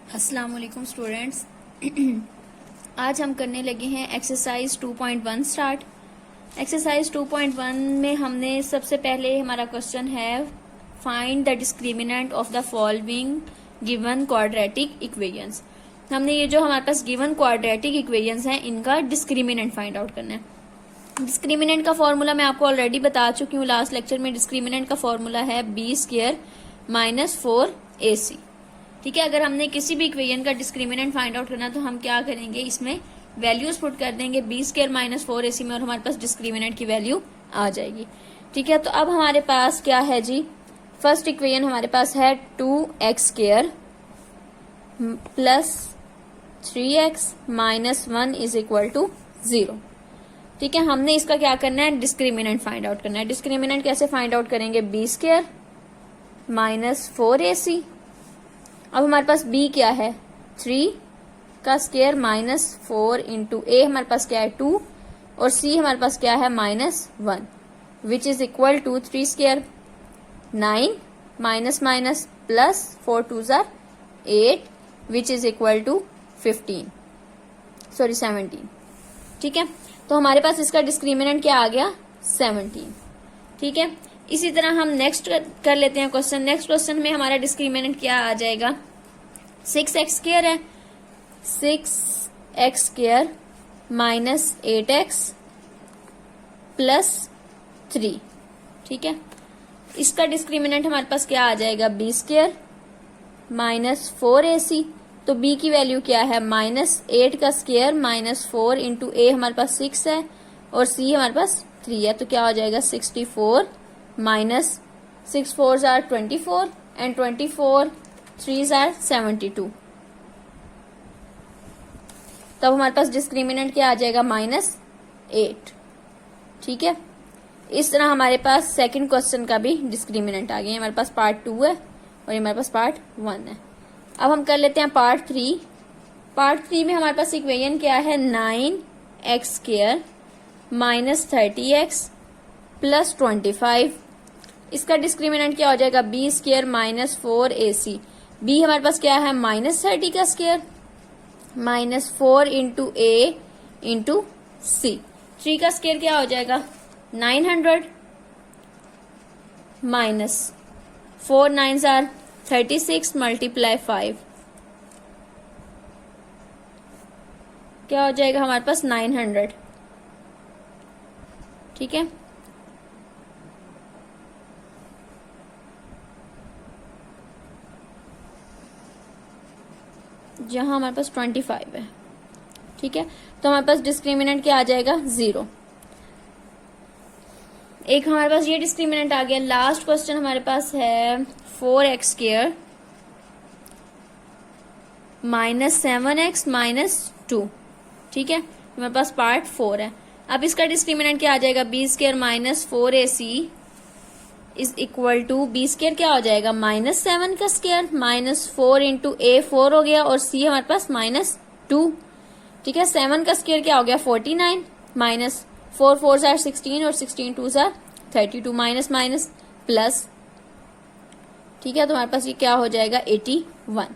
अस्सलाम वालेकुम स्टूडेंट्स। आज हम करने लगे हैं एक्सरसाइज 2.1 स्टार्ट। एक्सरसाइज 2.1 में हमने सबसे पहले हमारा क्वेश्चन है find the discriminant of the following given quadratic equations. हमने ये जो हमारे पास गिवन क्वाड्रेटिक इक्वेशंस हैं इनका डिस्क्रिमिनेंट फाइंड आउट करना है। डिस्क्रिमिनेंट का फॉर्मूला मैं आपको ऑलरेडी बता चुकी हूँ लास्ट लेक्चर में। डिस्क्रिमिनेंट का फॉर्मूला है b² - 4ac। ठीक है, अगर हमने किसी भी इक्वेशन का डिस्क्रिमिनेंट फाइंड आउट करना तो हम क्या करेंगे, इसमें वैल्यूज पुट कर देंगे b² - 4ac में और हमारे पास डिस्क्रिमिनेंट की वैल्यू आ जाएगी। ठीक है, तो अब हमारे पास क्या है जी, फर्स्ट इक्वेशन हमारे पास है 2x² + 3x - 1 = 0। ठीक है, हमने इसका क्या करना है, डिस्क्रिमिनेंट फाइंड आउट करना है। डिस्क्रिमिनेंट कैसे फाइंड आउट करेंगे, b² - 4ac। अब हमारे पास b क्या है, 3 का स्क्वायर -4 इंटू a हमारे पास क्या है 2 और c हमारे पास क्या है -1 which is equal to 3² 9 - +4 2s 8 which is equal to 17। ठीक है, तो हमारे पास इसका डिस्क्रिमिनेंट क्या आ गया, 17। ठीक है, इसी तरह हम नेक्स्ट कर लेते हैं क्वेश्चन। नेक्स्ट क्वेश्चन में हमारा डिस्क्रिमिनेंट क्या आ जाएगा, 6x² है, 6x² - 8x + 3। ठीक है, इसका डिस्क्रिमिनेंट हमारे पास क्या आ जाएगा, b² - 4ac। तो b की वैल्यू क्या है, -8 का स्क्वायर -4 इंटू a हमारे पास 6 है और c हमारे पास 3 है, तो क्या हो जाएगा 64 - 6 4s 24 एंड 24 3s 72। तब हमारे पास डिस्क्रिमिनेंट क्या आ जाएगा, -8। ठीक है, इस तरह हमारे पास सेकंड क्वेश्चन का भी डिस्क्रिमिनेंट आ गया। हमारे पास पार्ट 2 है और ये हमारे पास पार्ट 1 है। अब हम कर लेते हैं पार्ट 3। पार्ट 3 में हमारे पास इक्वेशन क्या है, 9x² - 30x + 25। इसका डिस्क्रिमिनेंट क्या हो जाएगा, b² - 4ac। b हमारे पास क्या है, -30 का square -4 into a into c। 3 का स्क्वायर क्या हो जाएगा, 900 -4 9s 36 × 5 क्या हो जाएगा हमारे पास 900। ठीक है, जहां हमारे पास 25 है। ठीक है, तो हमारे पास डिस्क्रिमिनेंट क्या आ जाएगा, 0। एक हमारे पास ये डिस्क्रिमिनेंट आ गया। लास्ट क्वेश्चन हमारे पास है 4x² - 7x - 2। ठीक है, हमारे पास पार्ट 4 है। अब इसका डिस्क्रिमिनेंट क्या आ जाएगा, b² - 4ac is equal to b² क्या हो जाएगा, -7 का स्क्वायर -4 इंटू a 4 हो गया और c हमारे पास -2। ठीक है, 7 का स्क्वायर क्या हो गया, 49 -4 4s 16 और 16 2s 32 माइनस प्लस। ठीक है, तो हमारे पास ये क्या हो जाएगा, 81।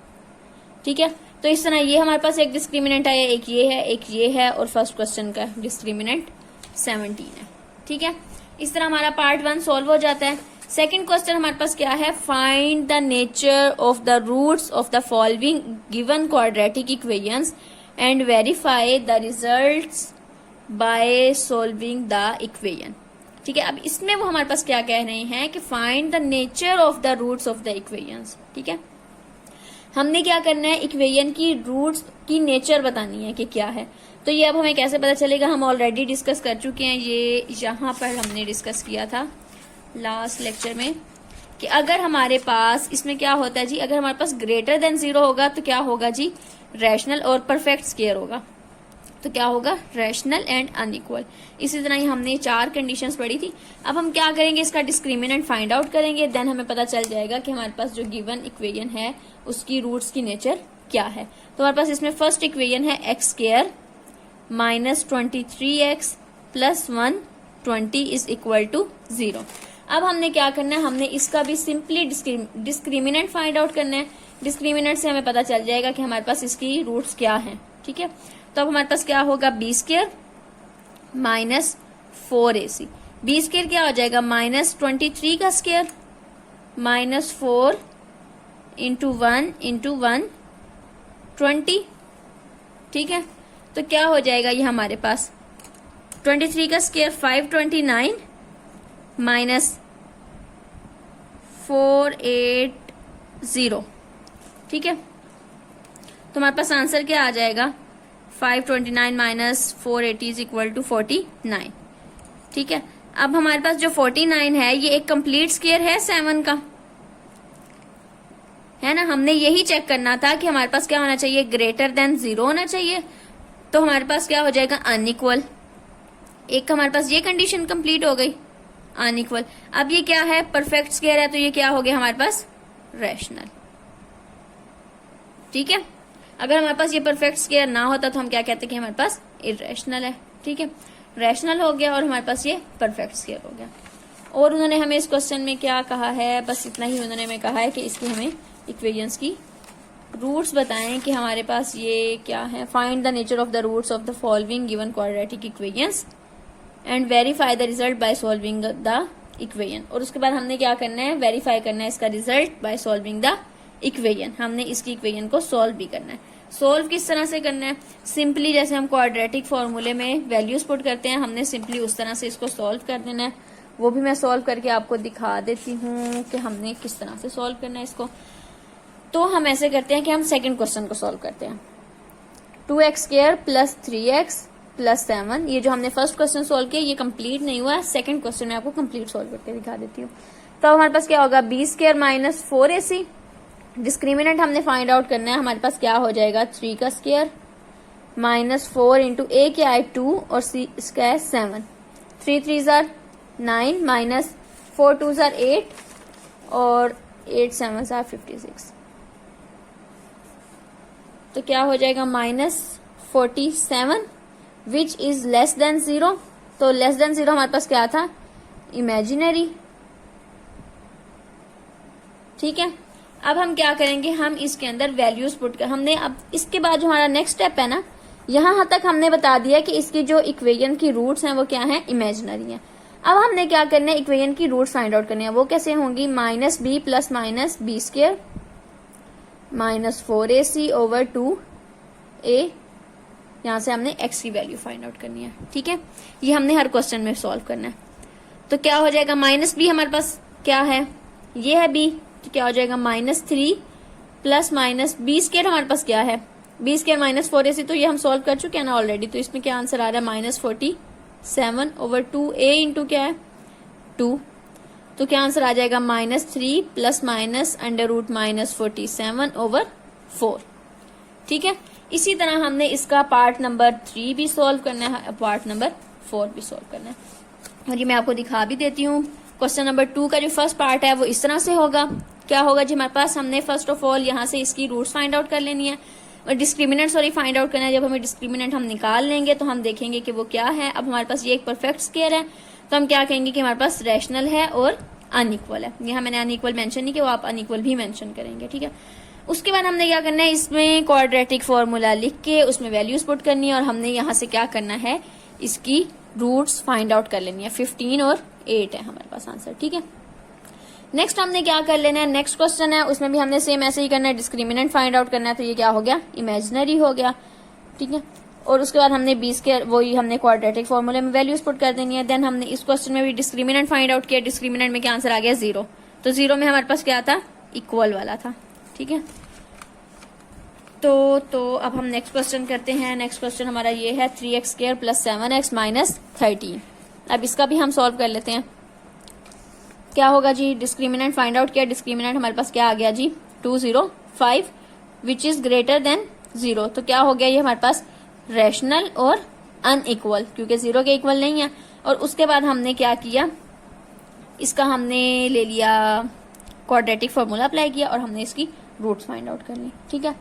ठीक है, तो इस तरह ये हमारे पास एक डिस्क्रिमिनेंट आया, एक ये है और फर्स्ट क्वेश्चन का डिस्क्रिमिनेंट 17 है। ठीक है, इस तरह हमारा पार्ट 1 सॉल्व हो जाता है। सेकंड क्वेश्चन हमारे पास क्या है, find the nature of the roots of the following given quadratic equations and verify the results by solving the equation. ठीक है, अब इसमें वो हमारे पास क्या कह रहे हैं कि find the nature of the roots of the equations. ठीक है, हमने क्या करना है, इक्वेशन की रूट्स की नेचर बतानी है कि क्या है। तो ये अब हमें कैसे पता चलेगा, हम ऑलरेडी डिस्कस कर चुके हैं, ये यहाँ पर हमने डिस्कस किया था लास्ट लेक्चर में कि अगर हमारे पास इसमें क्या होता है जी, अगर हमारे पास >0 होगा तो क्या होगा जी, रैशनल और परफेक्ट स्क्वायर होगा, तो क्या होगा, रैशनल एंड अनइक्वल। इसी तरह ही हमने 4 कंडीशंस पढ़ी थी। अब हम क्या करेंगे, इसका डिस्क्रिमिनेंट फाइंड आउट करेंगे, देन हमें पता चल जाएगा कि हमारे पास जो गिवन इक्वेशन है उसकी रूट्स की नेचर क्या है। तो हमारे पास इसमें फर्स्ट इक्वेशन है x² - 23x + 120 is equal to 0। अब हमने क्या करना है, हमने इसका भी सिंपली डिस्क्रिमिनेंट फाइंड आउट करना है। डिस्क्रिमिनेंट से हमें पता चल जाएगा कि हमारे पास इसकी रूट्स क्या हैं, ठीक है। तो अब हमारे पास क्या होगा, b square minus 4ac। B square क्या हो जाएगा, माइनस 23 का स्क्वायर माइनस 4 इंटू 1 20, ठीक है। तो क्या हो जाएगा ये हमारे पास 23 का स्क्वायर 529 माइनस 480, ठीक है। तो हमारे पास आंसर क्या आ जाएगा, 529 माइनस 480 इज इक्वल टू 49, ठीक है। अब हमारे पास जो 49 है ये एक कंप्लीट स्क्वायर है 7 का, है ना। हमने यही चेक करना था कि हमारे पास क्या होना चाहिए, ग्रेटर देन 0 होना चाहिए। तो हमारे पास क्या हो जाएगा, अनइक्वल। एक हमारे पास ये कंडीशन कंप्लीट हो गई, अनइक्वल। अब ये क्या है, परफेक्ट स्क्वायर है, तो ये क्या हो गया हमारे पास, रैशनल, ठीक है। अगर हमारे पास ये परफेक्ट स्क्वायर ना होता तो हम क्या कहते कि हमारे पास इरेशनल है, ठीक है। रैशनल हो गया और हमारे पास ये परफेक्ट स्क्वायर हो गया। और उन्होंने हमें इस क्वेश्चन में क्या कहा है, बस इतना ही उन्होंने हमें कहा है कि इसकी हमें इक्वेशंस की रूट्स बताएं कि हमारे पास ये क्या है। Find the nature of the roots of the following given quadratic equations and verify the result by solving the equation. और उसके बाद हमने क्या करना है, वेरीफाई करना है इसका result by solving the equation. हमने इसकी इक्वेशन को सॉल्व भी करना है। सॉल्व किस तरह से करना है, सिंपली जैसे हम क्वाड्रेटिक फॉर्मूले में वैल्यूज पुट करते हैं, हमने सिंपली उस तरह से इसको सॉल्व कर देना है। वो भी मैं सॉल्व करके आपको दिखा देती हूँ कि हमने किस तरह से सॉल्व करना है इसको। तो हम ऐसे करते हैं कि हम सेकंड क्वेश्चन को सॉल्व करते हैं। 2x square plus 3x plus 7, ये जो हमने फर्स्ट क्वेश्चन सॉल्व किया ये कंप्लीट नहीं हुआ। सेकंड क्वेश्चन में आपको कंप्लीट सॉल्व करके दिखा देती हूँ। तो हमारे पास क्या होगा, b square minus 4ac। Discriminant हमने फाइंड आउट करना है, हमारे पास क्या हो जाएगा, 3 का स्क्वायर माइनस 4 इंटू ए क्या है 2 और सी स्क्वायर 7, 3 3 जार 9 माइनस 4 2 जार 8 और 8 7 जार 56। तो क्या हो जाएगा, minus 47 which is less than 0। तो लेस देन 0 हमारे पास क्या था, इमेजिनरी, ठीक है। अब हम क्या करेंगे, हम इसके अंदर वैल्यूज पुट कर, हमने अब इसके बाद जो हमारा नेक्स्ट स्टेप है ना, यहां तक हमने बता दिया कि इसकी जो इक्वेशन की रूट्स हैं वो क्या हैं, इमेजिनरी हैं। अब हमने क्या करना है, इक्वेशन की रूट्स फाइंड आउट करनी है। वो कैसे होंगी, minus b plus minus b square minus 4ac over 2a। यहां से हमने x की वैल्यू फाइंड आउट करनी है, ठीक है। ये हमने हर क्वेश्चन में सॉल्व करना है। तो क्या हो जाएगा, माइनस बी हमारे पास क्या है, ये है b, तो क्या हो जाएगा minus 3 plus minus b square हमारे पास क्या है, बी स्क्वायर माइनस 4ac। तो ये हम सॉल्व कर चुके हैं ना ऑलरेडी। तो इसमें क्या आंसर आ रहा है, माइनस 47 ओवर 2a इंटू क्या है 2। तो क्या आंसर आ जाएगा, minus 3 plus minus under root minus 47 over 4, ठीक है। इसी तरह हमने इसका पार्ट नंबर 3 भी सॉल्व करना है, पार्ट नंबर 4 भी सॉल्व करना है। और ये मैं आपको दिखा भी देती हूँ। क्वेश्चन नंबर 2 का जो फर्स्ट पार्ट है वो इस तरह से होगा। क्या होगा जी, हमारे पास हमने फर्स्ट ऑफ ऑल यहाँ से इसकी रूट्स फाइंड आउट कर लेनी है और डिस्क्रिमिनेंट फाइंड आउट करना है। जब हमें डिस्क्रिमिनेंट हम निकाल लेंगे तो हम देखेंगे कि वो क्या है। अब हमारे पास ये एक परफेक्ट स्क्वायर है, तो हम क्या कहेंगे कि हमारे पास रैशनल है और अनइक्वल है। यहाँ मैंने अनइक्वल मेंशन नहीं किया, वो आप अनइक्वल भी मेंशन करेंगे, ठीक है। उसके बाद हमने क्या करना है, इसमें क्वाड्रेटिक फॉर्मूला लिख के उसमें वैल्यूज पुट करनी है और हमने यहाँ से क्या करना है, इसकी रूट्स फाइंड आउट कर लेनी है। 15 और 8 है हमारे पास आंसर, ठीक है। नेक्स्ट हमने क्या कर लेना है, नेक्स्ट क्वेश्चन है, उसमें भी हमने सेम ऐसे ही करना है, डिस्क्रिमिनेंट फाइंड आउट करना है। तो ये क्या हो गया, इमेजिनरी हो गया, ठीक है। और उसके बाद हमने 20 के वही हमने क्वाड्रेटिक फॉर्मूले में वैल्यूज पुट कर देनी है। देन हमने इस क्वेश्चन में भी डिस्क्रिमिनेंट फाइंड आउट किया। डिस्क्रिमिनेंट में क्या आंसर आ गया, 0। तो 0 में हमारे पास क्या था, इक्वल वाला था, ठीक है। तो अब हम नेक्स्ट क्वेश्चन करते हैं। नेक्स्ट क्वेश्चन हमारा ये है 3x square plus 7x minus 13। अब इसका भी हम सॉल्व कर लेते हैं। क्या होगा जी, डिस्क्रिमिनेंट फाइंड आउट किया। डिस्क्रिमिनेंट हमारे पास क्या आ गया जी, 205 विच इज ग्रेटर देन 0। तो क्या हो गया, ये हमारे पास रैशनल और अनइक्वल, क्योंकि 0 के इक्वल नहीं है। और उसके बाद हमने क्या किया, इसका हमने ले लिया क्वाड्रेटिक फॉर्मूला अप्लाई किया और हमने इसकी रूट्स फाइंड आउट कर ली, ठीक है।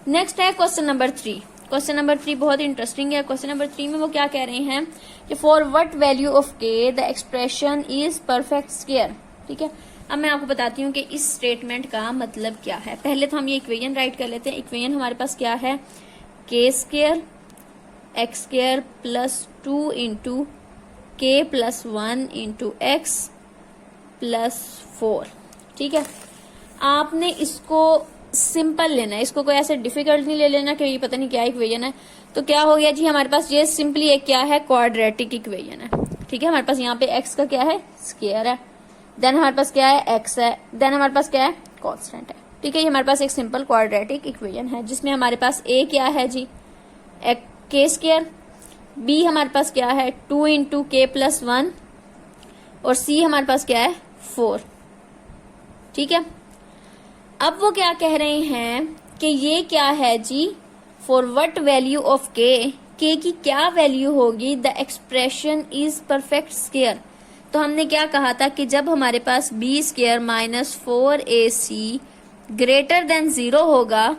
नेक्स्ट है क्वेश्चन नंबर 3। क्वेश्चन नंबर 3 बहुत इंटरेस्टिंग है। क्वेश्चन नंबर 3 में वो क्या कह रहे हैं कि फॉर व्हाट वैल्यू ऑफ के the expression is perfect square, ठीक है। अब मैं आपको बताती हूँ कि इस स्टेटमेंट का मतलब क्या है। पहले तो हम ये इक्वेशन राइट कर लेते हैं। इक्वेशन हमारे पास क्या है, के square X square plus 2 into के प्लस 1 इंटू एक्स प्लस 4। ठीक है, आपने इसको सिंपल लेना है, इसको कोई ऐसे डिफिकल्ट नहीं ले लेना कि ये पता नहीं क्या इक्वेशन है। तो क्या हो गया जी, हमारे पास ये सिंपली एक क्या है, क्वाड्रेटिक इक्वेशन है। ठीक है, हमारे पास यहाँ पे एक्स का क्या है, स्क्वायर है, देन हमारे पास क्या है, एक्स है, देन हमारे पास क्या है, कांस्टेंट है। ठीक है, ये हमारे पास एक सिंपल क्वाड्रेटिक इक्वेशन है जिसमें हमारे पास ए क्या है जी, के स्क्वायर, बी हमारे पास क्या है 2 इंटू के प्लस 1 और सी हमारे पास क्या है 4। ठीक है, अब वो क्या कह रहे हैं कि ये क्या है जी, for what value of K की क्या वैल्यू होगी, the expression is perfect square. तो हमने क्या कहा था कि जब हमारे पास B square minus 4ac greater than 0 होगा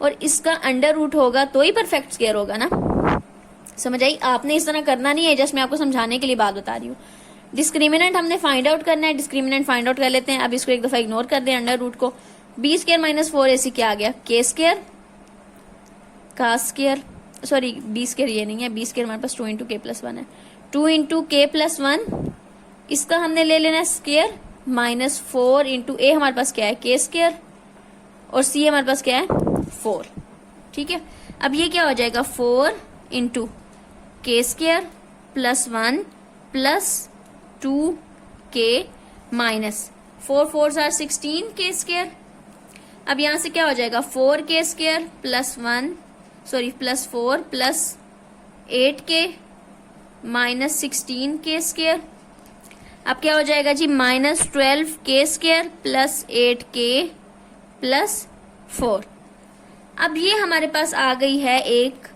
और इसका अंडर रूट होगा तो ही परफेक्ट स्क्वायर होगा ना। समझ आई? आपने इस तरह करना नहीं है, जस्ट मैं आपको समझाने के लिए बात बता रही हूँ। डिस्क्रिमिनेंट हमने फाइंड आउट करना है, डिस्क्रिमिनेंट फाइंड आउट कर लेते हैं। अब इसको एक दफा इग्नोर कर दें, अंडर रूट को। बी स्क्वायर माइनस 4ac क्या आ गया, के स्क्वायर का स्क्वायर, सॉरी बी स्क्वायर ये नहीं है, बी स्क्वायर हमारे पास 2 इंटू के प्लस 1 है, 2 इंटू के प्लस 1 इसका हमने ले लेना है स्क्वायर माइनस 4 इंटू ए हमारे पास क्या है, के स्क्वायर और सी हमारे पास क्या है 4। ठीक है, अब ये क्या हो जाएगा 4 इंटू के स्क्वायर प्लस 1 प्लस 2 के माइनस 4 4 आर 16 के स्क्वायर। अब यहां से क्या हो जाएगा 4 के स्क्वायर प्लस 4 प्लस 8 के माइनस 16 के स्क्वायर। अब क्या हो जाएगा जी माइनस 12 के स्क्वायर प्लस 8 के प्लस 4। अब ये हमारे पास आ गई है एक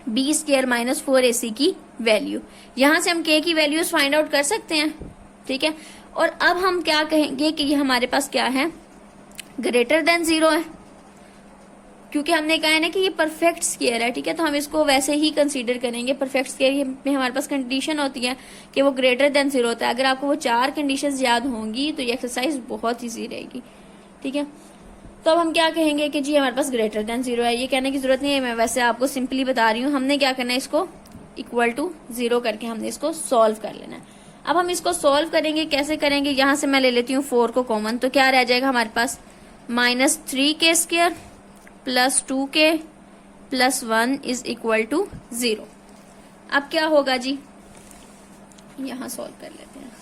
बी स्क्वायर माइनस 4ac की वैल्यू। यहां से हम के की वैल्यूज फाइंड आउट कर सकते हैं। ठीक है, और अब हम क्या कहेंगे कि ये हमारे पास क्या है, ग्रेटर देन 0 है, क्योंकि हमने कहा है ना कि ये परफेक्ट स्क्वायर है। ठीक है, तो हम इसको वैसे ही कंसीडर करेंगे। परफेक्ट स्क्वायर में हमारे पास कंडीशन होती है कि वो ग्रेटर देन 0 होता है। अगर आपको वो 4 कंडीशंस याद होंगी तो ये एक्सरसाइज बहुत ईजी रहेगी। ठीक है, तो अब हम क्या कहेंगे कि जी हमारे पास ग्रेटर देन 0 है। ये कहने की जरूरत नहीं है, मैं वैसे आपको सिंपली बता रही हूँ। हमने क्या करना है, इसको इक्वल टू 0 करके हमने इसको सॉल्व कर लेना है। अब हम इसको सॉल्व करेंगे, कैसे करेंगे, यहां से मैं ले लेती हूँ 4 को कॉमन, तो क्या रह जाएगा हमारे पास माइनस 3 के स्क्वायर प्लस 2 के प्लस 1 इज इक्वल टू 0। अब क्या होगा जी, यहां सॉल्व कर लेते हैं।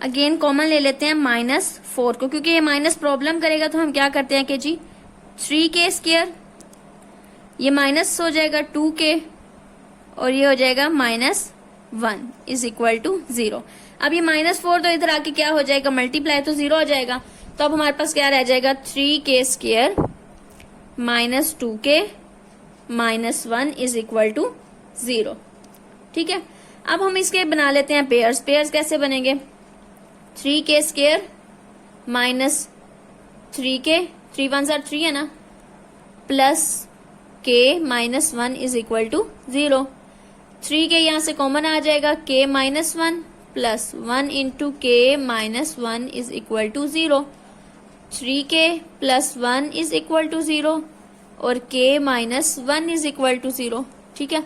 अगेन कॉमन ले लेते हैं माइनस 4 को, क्योंकि ये माइनस प्रॉब्लम करेगा तो हम क्या करते हैं कि जी 3 के स्क्वायर, ये माइनस हो जाएगा 2 के और ये हो जाएगा माइनस 1 इज इक्वल टू 0। अब ये माइनस 4 तो इधर आके क्या हो जाएगा, मल्टीप्लाई तो 0 हो जाएगा। तो अब हमारे पास क्या रह जाएगा 3 के स्क्वायर माइनस 2 के माइनस 1 इज इक्वल टू 0। ठीक है, अब हम इसके बना लेते हैं पेयर्स। पेयर्स कैसे बनेंगे, 3 के स्क्वायर माइनस 3 के, 3 1 3 है ना, प्लस के माइनस 1 इज इक्वल टू 0। 3 के यहां से कॉमन आ जाएगा, के माइनस 1 प्लस 1 इंटू के माइनस 1 इज इक्वल टू 0। 3 के प्लस 1 इज इक्वल टू 0 और के माइनस 1 इज इक्वल टू 0। ठीक है,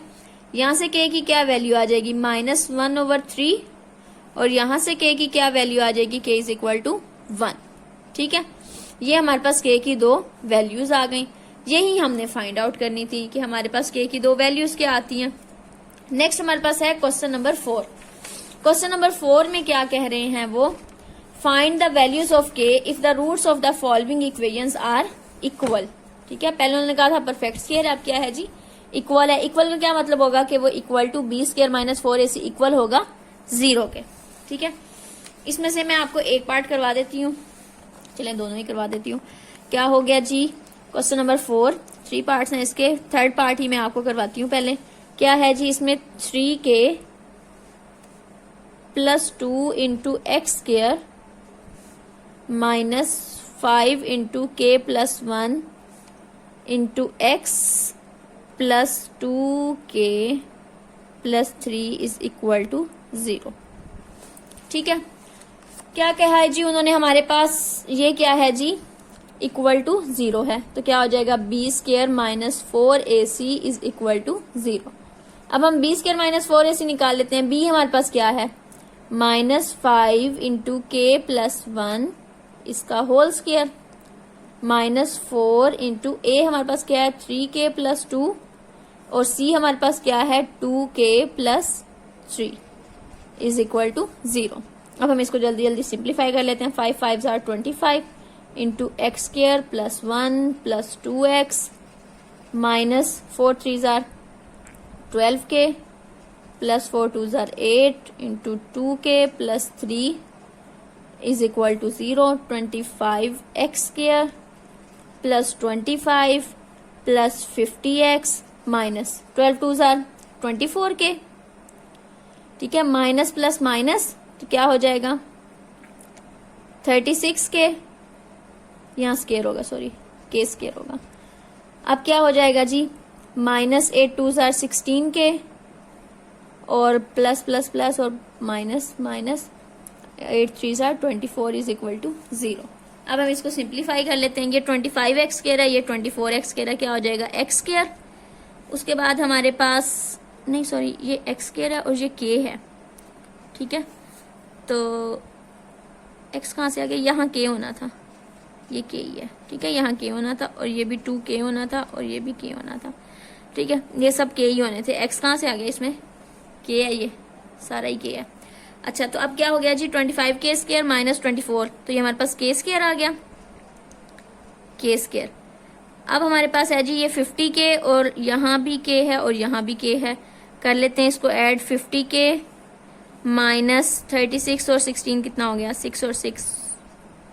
यहां से के की क्या वैल्यू आ जाएगी माइनस 1/3 और यहां से के की क्या वैल्यू आ जाएगी, के इज इक्वल टू 1। ठीक है, ये हमारे पास के की 2 वैल्यूज आ गई। यही हमने फाइंड आउट करनी थी कि हमारे पास के की 2 वैल्यूज क्या आती हैं। नेक्स्ट हमारे पास है क्वेश्चन नंबर 4। क्वेश्चन नंबर 4 में क्या कह रहे हैं वो, find the values of k if the roots of the following equations are equal. ठीक है, पहले उन्होंने कहा था परफेक्ट स्क्वायर, अब क्या है जी इक्वल है। इक्वल का क्या मतलब होगा कि वो equal to b square minus 4ac equal होगा 0 के। ठीक है, इसमें से मैं आपको एक पार्ट करवा देती हूँ, चलें दोनों ही करवा देती हूँ। क्या हो गया जी, क्वेश्चन नंबर 4 3 पार्ट्स हैं इसके, थर्ड पार्ट ही मैं आपको करवाती हूँ। पहले क्या है जी, इसमें 3 के plus 2 into x square minus 5 into के प्लस 1 इंटू एक्स प्लस 2 के प्लस 3 इज इक्वल टू 0। ठीक है, क्या कहा है जी उन्होंने हमारे पास, ये क्या है जी, इक्वल टू 0 है, तो क्या हो जाएगा b square minus 4ac is equal to 0। अब हम बी स्क्वायर माइनस 4ac निकाल लेते हैं। बी हमारे पास क्या है, -5 इंटू के प्लस 1 इसका होल स्क्वायर, -4 इंटू ए हमारे पास क्या है 3k प्लस 2, और सी हमारे पास क्या है 2k plus 3 is equal to 0। अब हम इसको जल्दी जल्दी सिंप्लीफाई कर लेते हैं। 5 5 are 25 into x square plus 1 plus 2x minus 4 3 are 12k plus 4 2 are 8 into 2k plus 3 is equal to 0। 25 x square plus 25 plus 50x minus 12 2 are 24k, ठीक है, माइनस प्लस माइनस तो क्या हो जाएगा 36k, यहाँ स्केयर होगा, sorry के square होगा। अब क्या हो जाएगा जी, -8 2 आर 16k और प्लस प्लस प्लस और minus minus 8 3 are 24 is equal to 0। अब हम इसको सिंप्लीफाई कर लेते हैं। ये 25x स्केयर है, ये 24x स्केयर है, क्या हो जाएगा x स्केयर। उसके बाद हमारे पास नहीं, सॉरी ये x स्केयर है और ये k है, ठीक है, तो x कहाँ से आ गया, यहाँ k होना था, ये k ही है, ठीक है, यहाँ k होना था और ये भी 2k होना था और ये भी k होना था, ठीक है, ये सब k ही होने थे। x कहाँ से आ गया, इसमें k है, ये सारा ही k है। अच्छा, तो अब क्या हो गया जी 25k स्क्वायर माइनस 24, तो ये हमारे पास k स्क्वायर आ गया, k स्क्वायर। अब हमारे पास है जी ये 50k और यहाँ भी k है और यहाँ भी k है, कर लेते हैं इसको ऐड। 50k माइनस 36 और 16 कितना हो गया, 6 और 6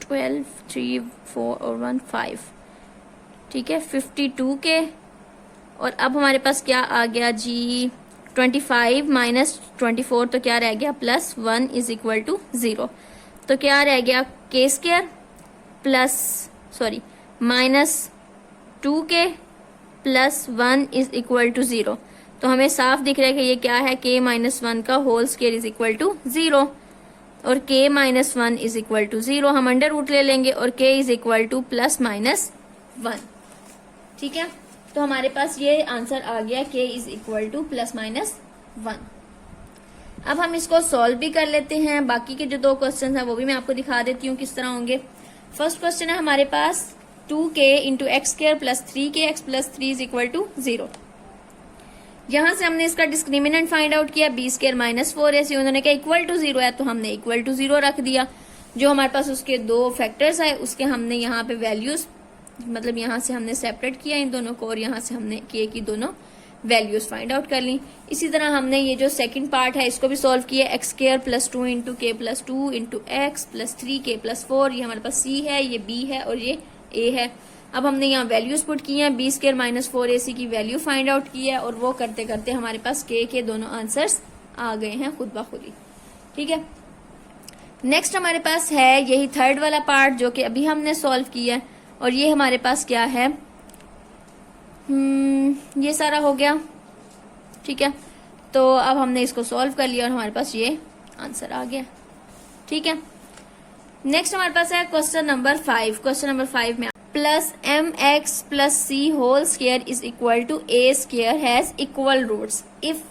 12 3 4 और 1 5, ठीक है, 52k। और अब हमारे पास क्या आ गया जी 25 माइनस 24, तो क्या रह गया प्लस 1 इज इक्वल टू 0। तो क्या रह गया k square plus sorry minus 2k plus 1 is equal to 0। तो हमें साफ दिख रहा है कि ये क्या है, k माइनस 1 का whole square is equal to 0 और k minus 1 is equal to 0। हम अंडर रूट ले लेंगे और k is equal to plus minus 1, ठीक है। तो हमारे पास ये आंसर आ गया k is equal to plus minus 1। अब हम इसको सॉल्व भी कर लेते हैं। बाकी के जो दो क्वेश्चन है वो भी मैं आपको दिखा देती हूँ किस तरह होंगे। फर्स्ट क्वेश्चन है हमारे पास 2k into x square plus 3k x plus 3 is equal to 0। यहां से हमने इसका डिस्क्रिमिनेंट फाइंड आउट किया, बी स्क्वायर माइनस 4ac, उन्होंने कहा इक्वल टू 0 है तो हमने इक्वल टू 0 रख दिया। जो हमारे पास उसके दो फैक्टर्स है उसके हमने यहाँ पे वैल्यूज, मतलब यहाँ से हमने सेपरेट किया इन दोनों को और यहाँ से हमने k की दोनों वैल्यूज फाइंड आउट कर ली। इसी तरह हमने ये जो सेकंड पार्ट है इसको भी सॉल्व किया, एक्स स्क्वायर प्लस 2 इंटू के plus 2 into x plus 3k plus 4, ये हमारे पास c है, ये b है और ये a है। अब हमने यहाँ वैल्यूज पुट की हैं, बी स्क्वायर माइनस 4ac की वैल्यू फाइंड आउट की है और वो करते करते हमारे पास k के दोनों आंसर्स आ गए हैं खुद ब खुद ही, ठीक है। नेक्स्ट हमारे पास है यही थर्ड वाला पार्ट जो कि अभी हमने सॉल्व किया है और ये हमारे पास क्या है, ये सारा हो गया, ठीक है। तो अब हमने इसको सॉल्व कर लिया और हमारे पास ये आंसर आ गया, ठीक है। नेक्स्ट हमारे पास है क्वेश्चन नंबर 5। क्वेश्चन नंबर 5 में plus m x plus c whole square is equal to A square has equal roots if,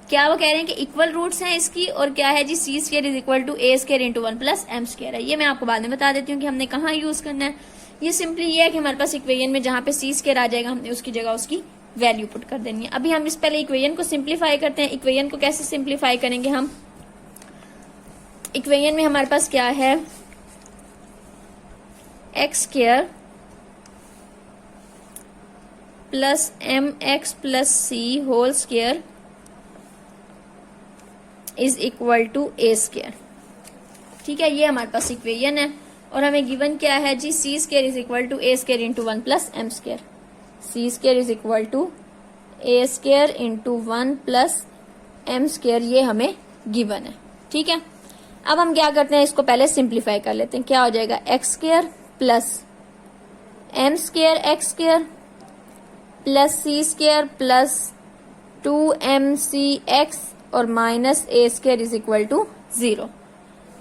क्या वो कह रहे हैं कि इक्वल रूट्स हैं इसकी, और क्या है जी C square is equal to A square into 1 plus M square है। ये मैं आपको बाद में बता देती हूँ कि हमने कहाँ यूज करना है। ये सिंपली ये है कि हमारे पास इक्वेशन में जहां पे सी स्क्वायर आ जाएगा हमने उसकी जगह उसकी वैल्यू पुट कर देनी है। अभी हम इस पहले इक्वेशन को सिंप्लीफाई करते हैं। इक्वेशन को कैसे सिंप्लीफाई करेंगे हम, इक्वेशन में हमारे पास क्या है, x square plus m x plus c whole square is equal to A square, ठीक है। ये हमारे पास इक्वेशन है और हमें गिवन क्या है जी, C square is equal to A square into 1 plus M square. C square is equal to A square into 1 plus M square, ये हमें गिवन है, ठीक है। अब हम क्या करते हैं, इसको पहले सिंप्लीफाई कर लेते हैं। क्या हो जाएगा, X square plus M square X square plus C square plus 2mc X और minus A square is equal to 0।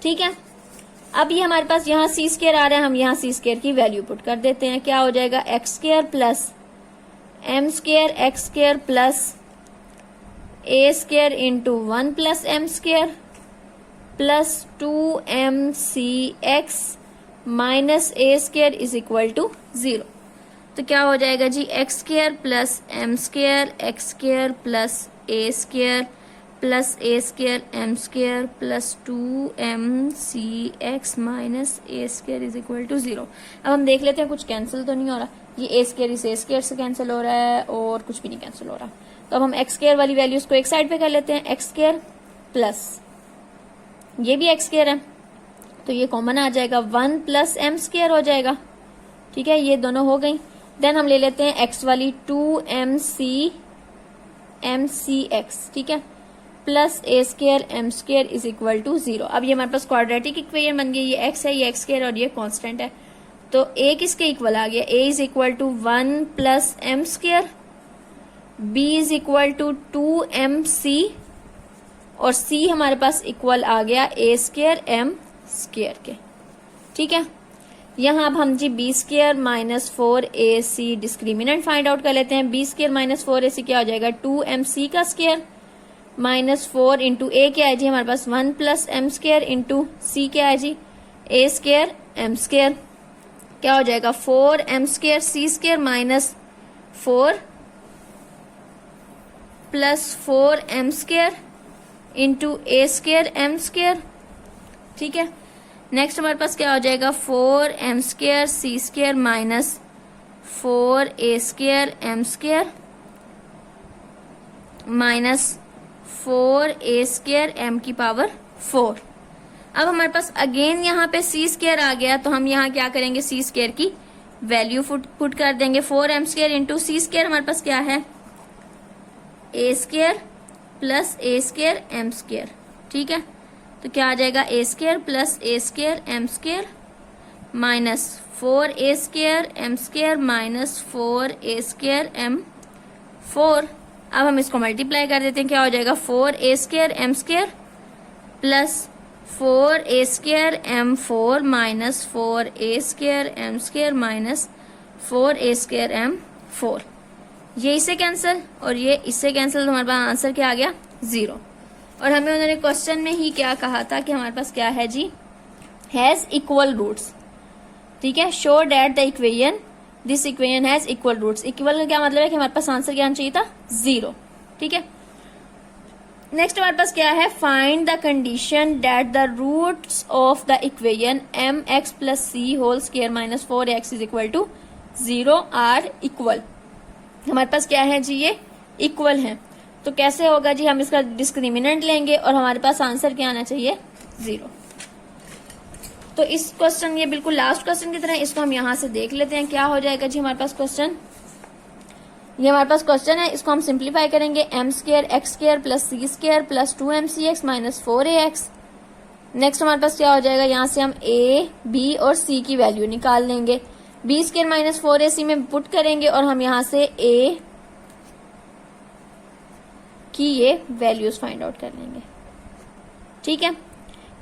ठीक है, अब ये हमारे पास यहाँ सी स्क्वायर आ रहा है, हम यहाँ सी स्क्वायर की वैल्यू पुट कर देते हैं। क्या हो जाएगा, X square plus M square X square plus A square into 1 plus M square plus 2mcx minus A square is equal to 0। तो क्या हो जाएगा जी, X square plus M square X square plus A square plus A square M square plus 2mcx minus A square is equal to 0। अब हम देख लेते हैं कुछ कैंसिल तो नहीं हो रहा, ये ए स्क्वायर इस ए स्क्वायर से कैंसिल हो रहा है और कुछ भी नहीं कैंसिल हो रहा। तो अब हम एक्स स्क्वायर वाली वैल्यूज को एक साइड पे कर लेते हैं, एक्स स्क्वायर प्लस ये भी एक्स स्क्वायर है तो ये कॉमन आ जाएगा, 1 प्लस एम स्क्वायर हो जाएगा। ठीक है, ये दोनों हो गई। देन हम ले लेते हैं एक्स वाली 2mcx, ठीक है, plus A square M square is equal to 0। अब ये हमारे पास क्वाड्रेटिक इक्वेशन बन गई, ये एक्स है ये एक्स स्क्वायर और ये कांस्टेंट है, तो ए किसके इक्वल आ गया, A is equal to 1 plus M square, B is equal to 2mc और सी हमारे पास इक्वल आ गया ए स्क्वायर एम स्क्वायर के। ठीक है, यहाँ अब हम जी b square minus 4ac discriminant find out कर लेते हैं। बी स्क्वायर माइनस 4ac क्या हो जाएगा, 2mc का स्क्वायर माइनस 4 इंटू ए क्या है जी हमारे पास 1 plus M square into C क्या है जी ए स्क्वायर एम स्क्वायर, क्या हो जाएगा 4m square C square minus 4 plus 4m square into A square M square. ठीक है, नेक्स्ट हमारे पास क्या हो जाएगा 4m square C square minus 4a square M square minus 4a square M की पावर 4। अब हमारे पास अगेन यहाँ पे सी स्क्वायर आ गया तो हम यहाँ क्या करेंगे, सी स्क्वायर की वैल्यू पुट कर देंगे। 4m स्क्वायर इंटू सी स्क्वायर हमारे पास क्या है A square plus A square M square. ठीक है, तो क्या आ जाएगा A square plus A square M square minus 4a square M square minus 4a square M 4। अब हम इसको मल्टीप्लाई कर देते हैं, क्या हो जाएगा 4a square M square plus 4a square M 4 minus 4a square M square minus 4a square M 4। ये इससे कैंसिल और ये इससे कैंसिल, तो हमारे पास आंसर क्या आ गया 0। और हमें उन्होंने क्वेश्चन में ही क्या कहा था कि हमारे पास क्या है जी, हैज इक्वल रूट्स। ठीक है, show that the equation this equation has equal roots. Equal का क्या मतलब है कि हमारे पास आंसर क्या आना चाहिए था 0। ठीक है, नेक्स्ट हमारे पास क्या है, find the condition that the roots of the equation mx plus c whole square minus 4x is equal to 0 are equal. हमारे पास क्या है जी, ये इक्वल है, तो कैसे होगा जी, हम इसका डिस्क्रिमिनेंट लेंगे और हमारे पास आंसर क्या आना चाहिए 0। तो इस क्वेश्चन, ये बिल्कुल लास्ट क्वेश्चन की तरह, इसको हम यहाँ से देख लेते हैं क्या हो जाएगा जी हमारे पास क्वेश्चन। ये हमारे पास क्वेश्चन है, इसको हम सिंप्लीफाई करेंगे, M square X square plus C square plus 2mcx minus 4ax। Next हमारे पास क्या हो जाएगा, यहाँ से हम a b और c की वैल्यू निकाल लेंगे, बी स्क्वायर माइनस 4ac में पुट करेंगे और हम यहाँ से a की ये वैल्यूज फाइंड आउट कर लेंगे। ठीक है,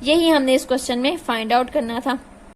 यही हमने इस क्वेश्चन में फाइंड आउट करना था।